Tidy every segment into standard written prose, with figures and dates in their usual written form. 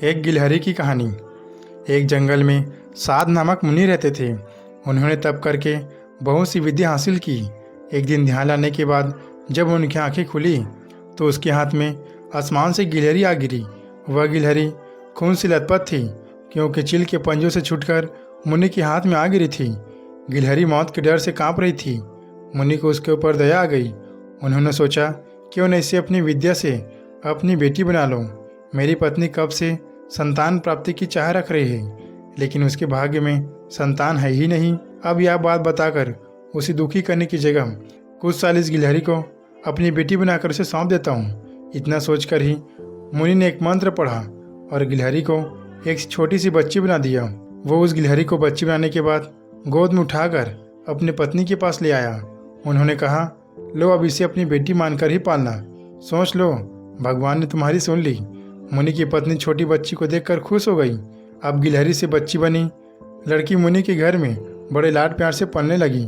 एक गिलहरी की कहानी। एक जंगल में साध नामक मुनि रहते थे। उन्होंने तप करके बहुत सी विद्या हासिल की। एक दिन ध्यान लाने के बाद जब उनकी आंखें खुली तो उसके हाथ में आसमान से गिलहरी आ गिरी। वह गिलहरी खून से लथपथ थी, क्योंकि चील के पंजों से छूटकर मुनि के हाथ में आ गिरी थी। गिलहरी मौत के डर से कांप रही थी। मुनि को उसके ऊपर दया आ गई। उन्होंने सोचा, क्यों न इसे अपनी विद्या से अपनी बेटी बना लूं। मेरी पत्नी कब से संतान प्राप्ति की चाह रख रही है, लेकिन उसके भाग्य में संतान है ही नहीं। अब यह बात बताकर उसे दुखी करने की जगह कुछ साल इस गिलहरी को अपनी बेटी बनाकर उसे सौंप देता हूँ। इतना सोचकर ही मुनि ने एक मंत्र पढ़ा और गिलहरी को एक छोटी सी बच्ची बना दिया। वो उस गिलहरी को बच्ची बनाने के बाद गोद में उठाकर अपनी पत्नी के पास ले आया। उन्होंने कहा, लो अब इसे अपनी बेटी मानकर ही पालना। सोच लो, भगवान ने तुम्हारी सुन ली। मुनि की पत्नी छोटी बच्ची को देखकर खुश हो गई। अब गिलहरी से बच्ची बनी लड़की मुनि के घर में बड़े लाड प्यार से पलने लगी।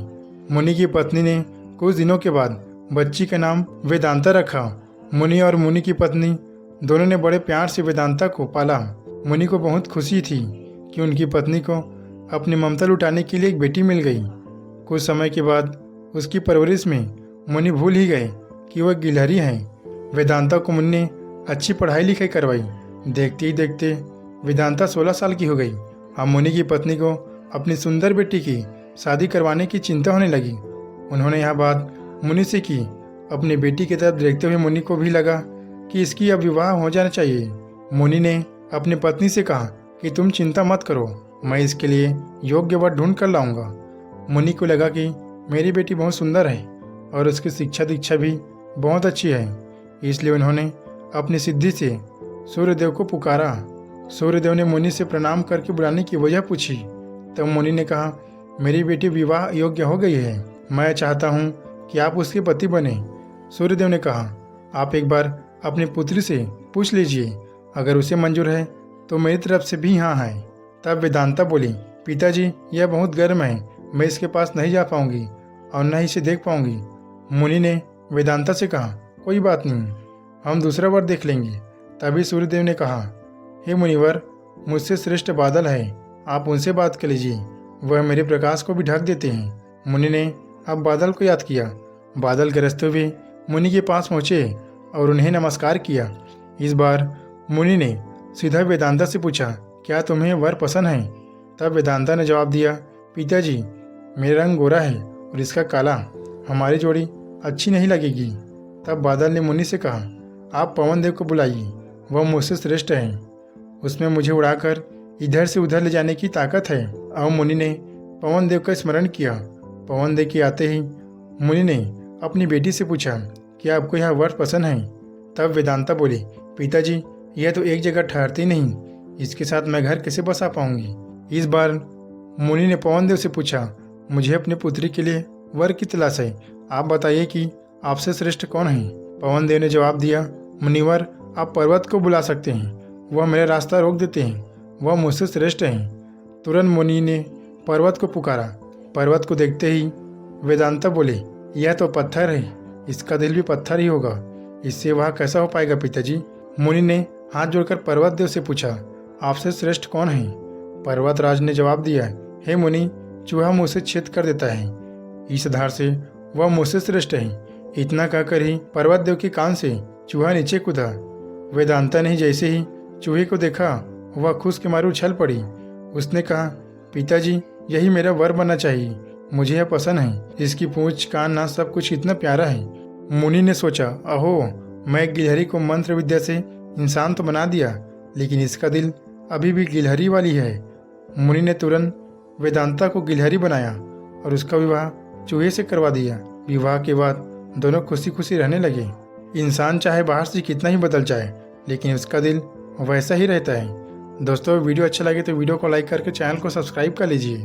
मुनि की पत्नी ने कुछ दिनों के बाद बच्ची का नाम वेदांता रखा। मुनि और मुनि की पत्नी दोनों ने बड़े प्यार से वेदांता को पाला। मुनि को बहुत खुशी थी कि उनकी पत्नी को अपनी ममता लुटाने के लिए एक बेटी मिल गई। कुछ समय के बाद उसकी परवरिश में मुनि भूल ही गए कि वह गिलहरी है। वेदांता को मुनि ने अच्छी पढ़ाई लिखाई करवाई। देखते ही देखते वेदांता 16 साल की हो गई। अब मुनि की पत्नी को अपनी सुंदर बेटी की शादी करवाने की चिंता होने लगी। उन्होंने यह बात मुनि से की। अपनी बेटी की तरफ देखते हुए मुनि को भी लगा कि इसकी अब विवाह हो जाना चाहिए। मुनि ने अपनी पत्नी से कहा कि तुम चिंता मत करो, मैं इसके लिए योग्य वर ढूंढ कर लाऊंगा। मुनि को लगा कि मेरी बेटी बहुत सुंदर है और उसकी शिक्षा दीक्षा भी बहुत अच्छी है, इसलिए उन्होंने अपनी सिद्धि से सूर्यदेव को पुकारा। सूर्यदेव ने मुनि से प्रणाम करके बुलाने की वजह पूछी। तब मुनि ने कहा, मेरी बेटी विवाह योग्य हो गई है, मैं चाहता हूँ कि आप उसके पति बने। सूर्यदेव ने कहा, आप एक बार अपनी पुत्री से पूछ लीजिए, अगर उसे मंजूर है तो मेरी तरफ से भी हाँ है। तब वेदांता बोली, पिताजी यह बहुत गर्म है, मैं इसके पास नहीं जा पाऊंगी और न ही इसे देख पाऊंगी। मुनि ने वेदांता से कहा, कोई बात नहीं, हम दूसरा वर देख लेंगे। तभी सूर्यदेव ने कहा, हे मुनिवर, मुझसे श्रेष्ठ बादल है, आप उनसे बात कर लीजिए, वह मेरे प्रकाश को भी ढक देते हैं। मुनि ने अब बादल को याद किया। बादल गरजते हुए मुनि के पास पहुँचे और उन्हें नमस्कार किया। इस बार मुनि ने सीधा वेदांता से पूछा, क्या तुम्हें वर पसंद है? तब वेदांता ने जवाब दिया, पिताजी मेरा रंग गोरा है और इसका काला, हमारी जोड़ी अच्छी नहीं लगेगी। तब बादल ने मुनि से कहा, आप पवन देव को बुलाइए, वह मुझसे श्रेष्ठ है, उसमें मुझे उड़ाकर इधर से उधर ले जाने की ताकत है। अब मुनि ने पवन देव का स्मरण किया। पवन देव के आते ही मुनि ने अपनी बेटी से पूछा, क्या आपको यह वर पसंद है? तब वेदांता बोली, पिताजी यह तो एक जगह ठहरती नहीं, इसके साथ मैं घर कैसे बसा पाऊंगी? इस बार मुनि ने पवन देव से पूछा, मुझे अपनी पुत्री के लिए वर की तलाश है, आप बताइए कि आपसे श्रेष्ठ कौन है? पवन देव ने जवाब दिया, मुनिवर आप पर्वत को बुला सकते हैं, वह मेरा रास्ता रोक देते हैं, वह मुझसे श्रेष्ठ हैं। तुरंत मुनि ने पर्वत को पुकारा। पर्वत को देखते ही वेदांता बोले, यह तो पत्थर है, इसका दिल भी पत्थर ही होगा, इससे वह कैसा हो पाएगा पिताजी? मुनि ने हाथ जोड़कर पर्वत देव से पूछा, आपसे श्रेष्ठ कौन है? पर्वतराज ने जवाब दिया, हे मुनि, चूहा मुझसे छेद कर देता है, इस आधार से वह मुझसे श्रेष्ठ है। इतना कहकर ही पर्वत देव के कान से चूहा नीचे कूदा। वेदांता ने जैसे ही चूहे को देखा, वह खुश के मारे उछल पड़ी। उसने कहा, पिताजी यही मेरा वर बनना चाहिए, मुझे यह पसंद है, इसकी पूंछ कान नाक सब कुछ इतना प्यारा है। मुनि ने सोचा, अहो, मैं एक गिलहरी को मंत्र विद्या से इंसान तो बना दिया, लेकिन इसका दिल अभी भी गिलहरी वाली है। मुनि ने तुरंत वेदांता को गिलहरी बनाया और उसका विवाह चूहे से करवा दिया। विवाह के बाद दोनों खुशी खुशी रहने लगे। इंसान चाहे बाहर से कितना ही बदल जाए, लेकिन उसका दिल वैसा ही रहता है। दोस्तों, वीडियो अच्छा लगे तो वीडियो को लाइक करके चैनल को सब्सक्राइब कर लीजिए।